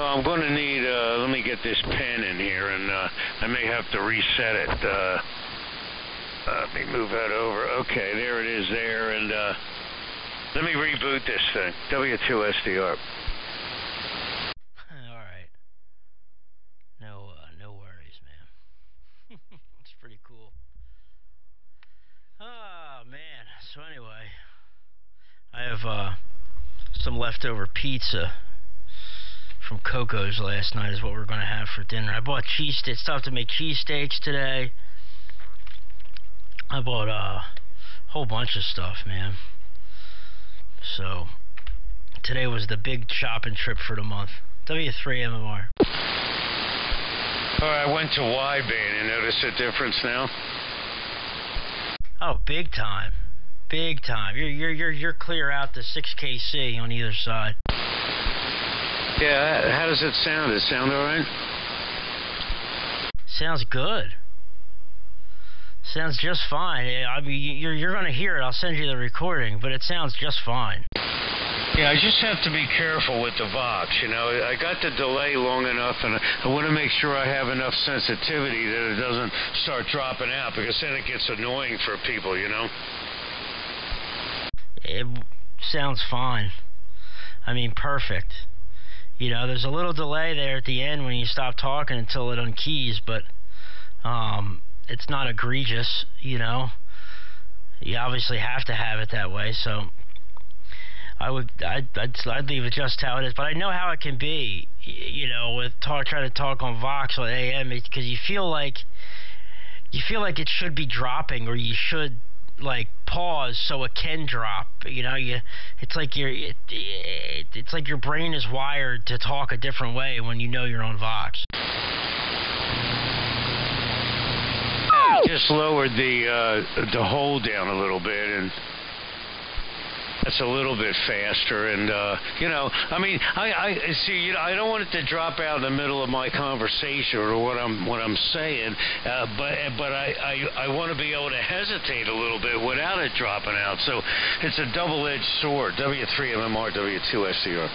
I'm going to need, let me get this pen in here, and I may have to reset it. Let me move that over. Okay, there it is there, and let me reboot this thing. W2SDR. All right. No worries, man. It's pretty cool. Oh, man. So anyway, I have some leftover pizza from Coco's last night is what we're going to have for dinner. I bought cheesesteaks. It's tough to make cheesesteaks today. I bought a whole bunch of stuff, man. So, today was the big shopping trip for the month. W3MMR. All right, I went to wideband. You notice a difference now? Oh, big time. Big time. You're clear out to 6KC on either side. Yeah, how does it sound? Does it sound all right? Sounds good. Sounds just fine. I mean, you're going to hear it. I'll send you the recording, but it sounds just fine. Yeah, I just have to be careful with the Vox. You know, I got the delay long enough, and I want to make sure I have enough sensitivity that it doesn't start dropping out, because then it gets annoying for people, you know? It sounds fine. I mean, perfect. You know, there's a little delay there at the end when you stop talking until it unkeys, but it's not egregious, you know. You obviously have to have it that way, so I'd leave it just how it is. But I know how it can be, you know, with trying to talk on Vox or AM, because you feel like it should be dropping, or you should like pause so it can drop. You know, it's like your brain is wired to talk a different way when you know you're on Vox. Just lowered the hold down a little bit, and that's a little bit faster. And you know, I mean, I see. You know, I don't want it to drop out in the middle of my conversation or what I'm saying, but I want to be able to hesitate a little bit without it dropping out. So it's a double-edged sword. W3MMR, W2SDR.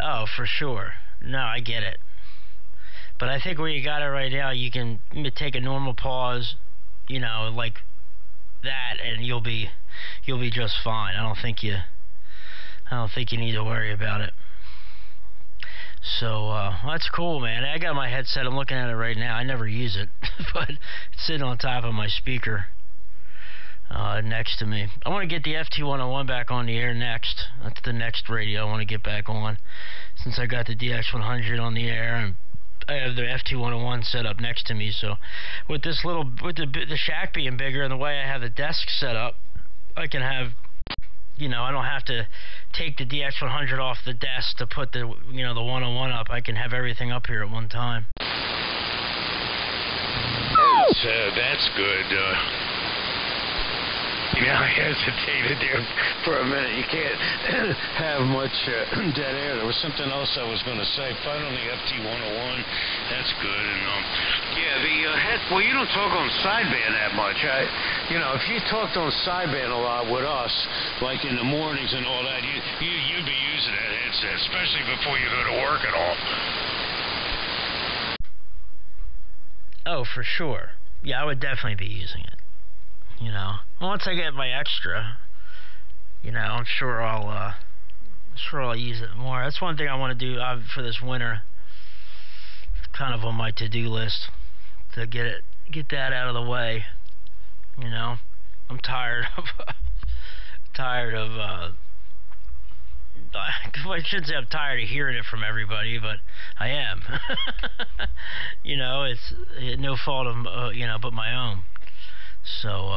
Oh, for sure. No, I get it. But I think where you got it right now, you can take a normal pause, you know, like that, and you'll be just fine. I don't think you need to worry about it. So that's cool, man. I got my headset. I'm looking at it right now. I never use it, but it's sitting on top of my speaker next to me. I want to get the FT101 back on the air next. That's the next radio I want to get back on, since I got the DX100 on the air, and I have the FT101 set up next to me. So with this with the shack being bigger and the way I have the desk set up, I can have, you know, I don't have to take the DX100 off the desk to put the, you know, the 101 up. I can have everything up here at one time. That's good. You know, I hesitated there for a minute. You can't have much dead air. There was something else I was going to say. Finally, FT101, that's good. And yeah, well, you don't talk on sideband that much. You know, if you talked on sideband a lot with us, like in the mornings and all that, you'd be using that headset, especially before you go to work at all. Oh, for sure. Yeah, I would definitely be using it. You know, once I get my extra, you know, I'm sure I'll use it more. That's one thing I want to do for this winter. Kind of on my to-do list to get that out of the way. You know, I'm tired of I shouldn't say I'm tired of hearing it from everybody, but I am. You know, it's no fault of you know, but my own. So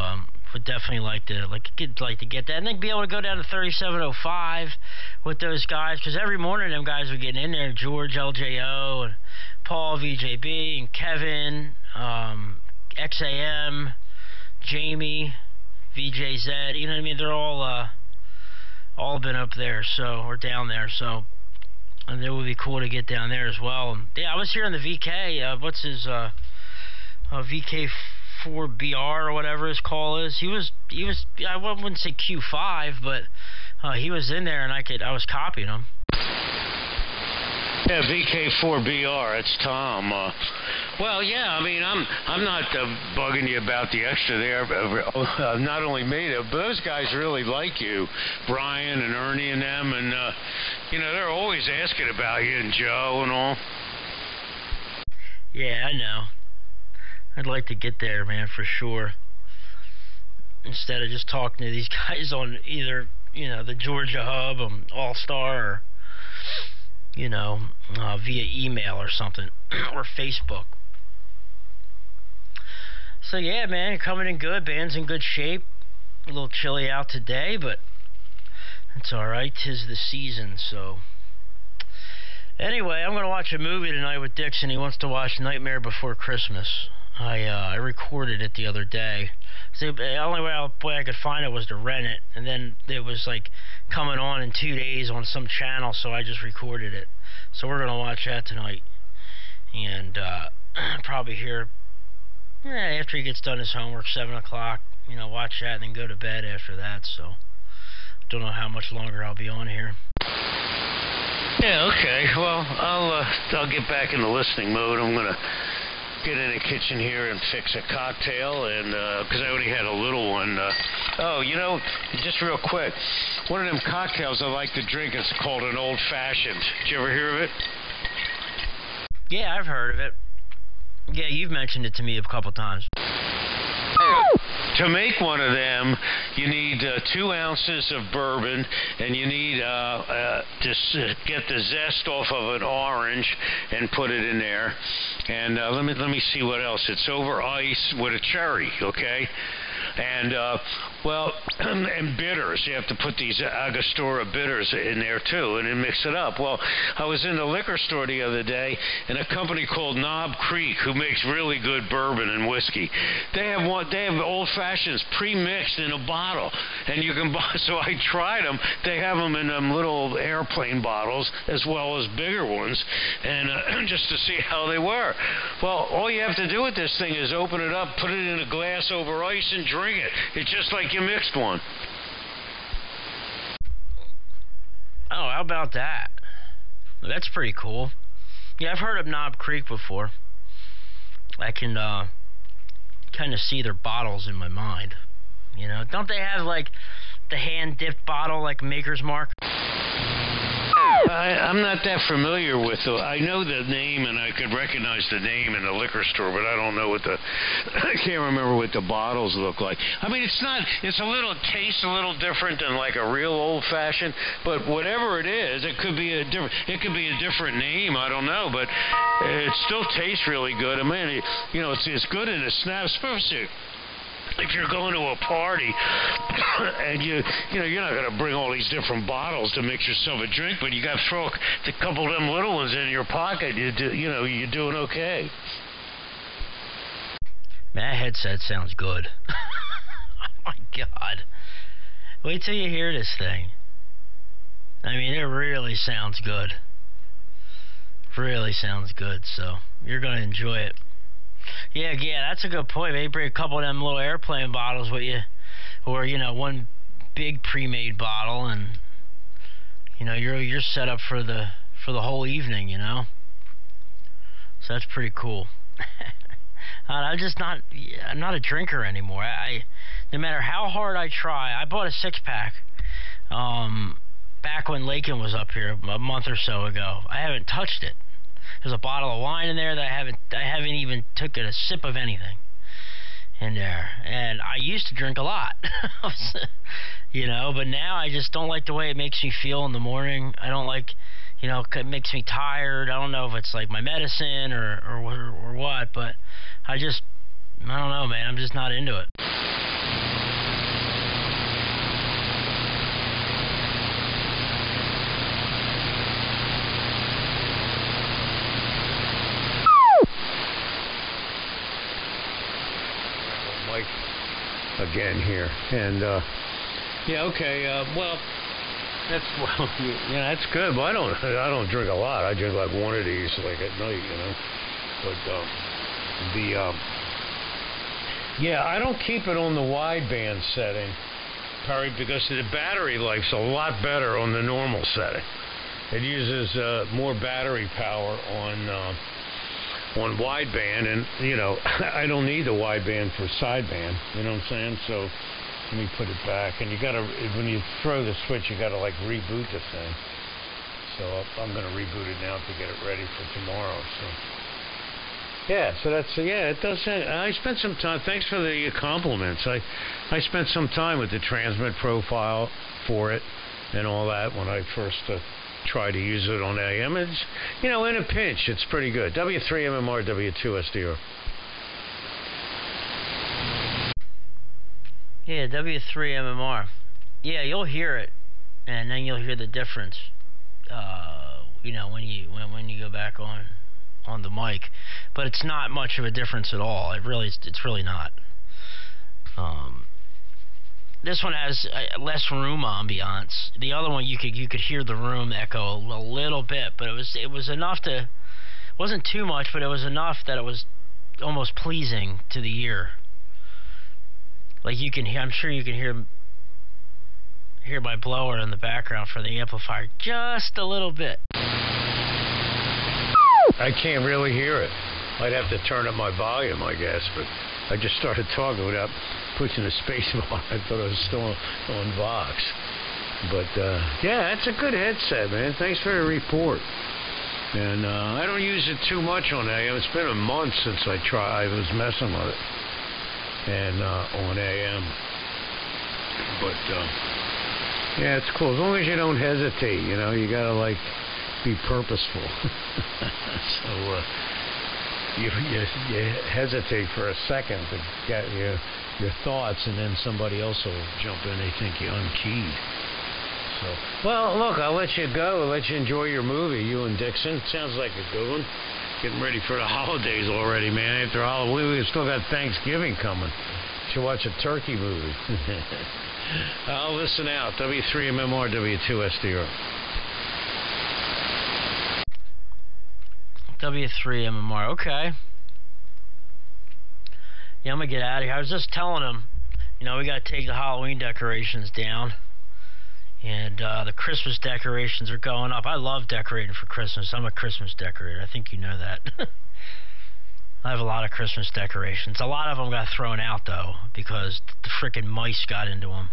would definitely like to get that, and then be able to go down to 3705 with those guys, because every morning them guys were getting in there. George LJO and Paul VJB and Kevin XAM, Jamie VJZ. You know what I mean? They're all been up there, so, or down there. So, and it would be cool to get down there as well. And, yeah, I was here in the VK. What's his VK4BR or whatever his call is. He was I wouldn't say Q5, but he was in there, and I was copying him. Yeah, VK4BR. It's Tom. Well, yeah. I mean, I'm not bugging you about the extra there. Not only me, but those guys really like you, Brian and Ernie and them, and you know, they're always asking about you and Joe and all. Yeah, I know. I'd like to get there, man, for sure. Instead of just talking to these guys on either, you know, the Georgia Hub, All-Star, or, you know, via email or something, or Facebook. So, yeah, man, you're coming in good. Band's in good shape. A little chilly out today, but it's all right. 'Tis the season, so. Anyway, I'm going to watch a movie tonight with Dixon. He wants to watch Nightmare Before Christmas. I recorded it the other day. So the only way I could find it was to rent it, and then it was like coming on in 2 days on some channel, so I just recorded it. So we're going to watch that tonight, and probably here after he gets done his homework, 7 o'clock, you know, watch that and then go to bed after that. So don't know how much longer I'll be on here. Yeah, okay. Well, I'll get back into listening mode. I'm gonna get in the kitchen here and fix a cocktail, and because I only had a little one. Oh, you know, just real quick, one of them cocktails I like to drink is called an old fashioned. Did you ever hear of it? Yeah, I've heard of it. Yeah, you've mentioned it to me a couple times. To make one of them, you need 2 ounces of bourbon, and you need to get the zest off of an orange and put it in there. And let me see what else. It's over ice with a cherry, okay? And well, and bitters. You have to put these Angostura bitters in there too, and then mix it up. Well, I was in the liquor store the other day, and a company called Knob Creek, who makes really good bourbon and whiskey. They have old fashions pre-mixed in a bottle, and you can buy. So I tried them. They have them in little airplane bottles as well as bigger ones, and just to see how they were. Well, all you have to do with this thing is open it up, put it in a glass over ice, and drink it. It's just like you mixed one. Oh, how about that? That's pretty cool. Yeah, I've heard of Knob Creek before. I can kind of see their bottles in my mind. You know, don't they have like the hand-dipped bottle like Maker's Mark? I'm not that familiar with it. I know the name, and I could recognize the name in the liquor store, but I don't know I can't remember what the bottles look like. I mean, it's tastes a little different than like a real old-fashioned, but whatever it is, it could be a different name, I don't know, but it still tastes really good. I mean, you know, it's good in a snap, especially if you're going to a party and you know you're not going to bring all these different bottles to mix yourself a drink, but you got to throw a couple of them little ones in your pocket. You're doing okay. Man, that headset sounds good. Oh my God! Wait till you hear this thing. I mean, it really sounds good. Really sounds good. So you're going to enjoy it. Yeah, that's a good point. Maybe bring a couple of them little airplane bottles with you, or you know, one big pre-made bottle, and you know, you're set up for the whole evening. You know, so that's pretty cool. I'm not a drinker anymore. No matter how hard I try, I bought a 6-pack back when Lakin was up here a month or so ago. I haven't touched it. There's a bottle of wine in there that I haven't even taken a sip of anything in there. And I used to drink a lot, you know, but now I just don't like the way it makes me feel in the morning. I don't like, you know, it makes me tired. I don't know if it's like my medicine or what, but I don't know, man. I'm just not into it. Again here, and yeah, okay, well, that's good. But I don't drink a lot. I drink like one of these like at night, you know. But yeah, I don't keep it on the wideband setting, Perry, because the battery life's a lot better on the normal setting. It uses more battery power on wideband, and you know I don't need the wideband for sideband. You know what I'm saying? So let me put it back. And you gotta, when you throw the switch, you gotta like reboot the thing. So I'm gonna reboot it now to get it ready for tomorrow. So yeah, so that's yeah. It does. I spent some time. Thanks for the compliments. I spent some time with the transmit profile for it and all that when I first tried to use it on AM. It's, you know, in a pinch, it's pretty good. W3MMR, W2SDR. Yeah, W3MMR. Yeah, you'll hear it, and then you'll hear the difference. You know, when you go back on the mic, but it's not much of a difference at all. It's really not. This one has less room ambiance. The other one you could hear the room echo a little bit, but it was enough to. It wasn't too much, but it was enough that it was almost pleasing to the ear. Like you can hear, I'm sure you can hear my blower in the background for the amplifier just a little bit. I can't really hear it. I'd have to turn up my volume, I guess, but I just started talking without pushing the space bar. I thought I was still on Vox. But yeah, it's a good headset, man. Thanks for the report. And I don't use it too much on AM. It's been a month since I was messing with it. And on AM. But yeah, it's cool. As long as you don't hesitate, you know, you gotta like be purposeful. So you hesitate for a second to get your thoughts, and then somebody else will jump in. They think you unkeyed. So, well, look, I'll let you go. I'll let you enjoy your movie, you and Dixon. Sounds like a good one. Getting ready for the holidays already, man. After Halloween, we still got Thanksgiving coming. Should watch a turkey movie. I'll listen out. W3MMR, W2SDR. W3MMR. Okay. Yeah, I'm gonna get out of here. I was just telling him, you know, we gotta take the Halloween decorations down. And the Christmas decorations are going up. I love decorating for Christmas. I'm a Christmas decorator. I think you know that. I have a lot of Christmas decorations. A lot of them got thrown out, though, because the frickin' mice got into them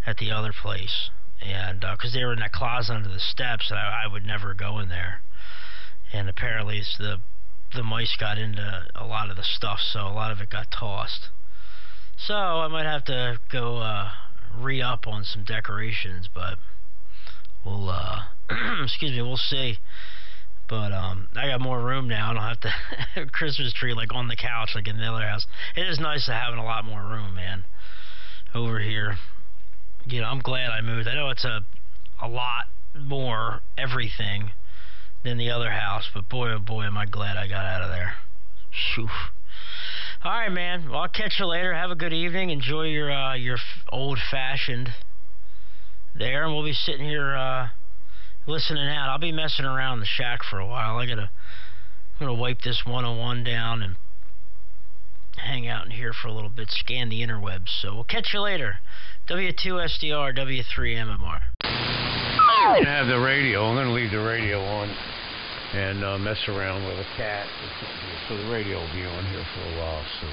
at the other place. And because they were in that closet under the steps, and I would never go in there. And apparently the mice got into a lot of the stuff, so a lot of it got tossed. So I might have to go re-up on some decorations, but we'll excuse me, we'll see. But I got more room now. I don't have to have a Christmas tree like on the couch like in the other house. It is nice to having a lot more room, man, over here. You know, I'm glad I moved. I know it's a lot more everything than the other house, but boy oh boy am I glad I got out of there. Shoo. All right, man. Well, I'll catch you later. Have a good evening. Enjoy your old-fashioned there, and we'll be sitting here listening out. I'll be messing around the shack for a while. I'm gonna wipe this 101 down and hang out in here for a little bit, scan the interwebs. So we'll catch you later. W2SDR, W3MMR. I'm gonna have the radio. I'm gonna leave the radio on and mess around with a cat. So the radio will be on here for a while. So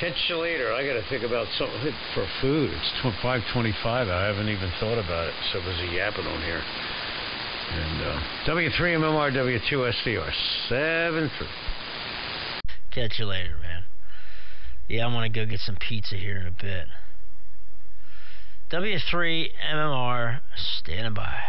catch you later. I got to think about something for food. It's 5:25. I haven't even thought about it. So there's a yapping on here. And W3MMR, W2SDR, 7-3. Catch you later, man. Yeah, I'm gonna go get some pizza here in a bit. W3MMR, standing by.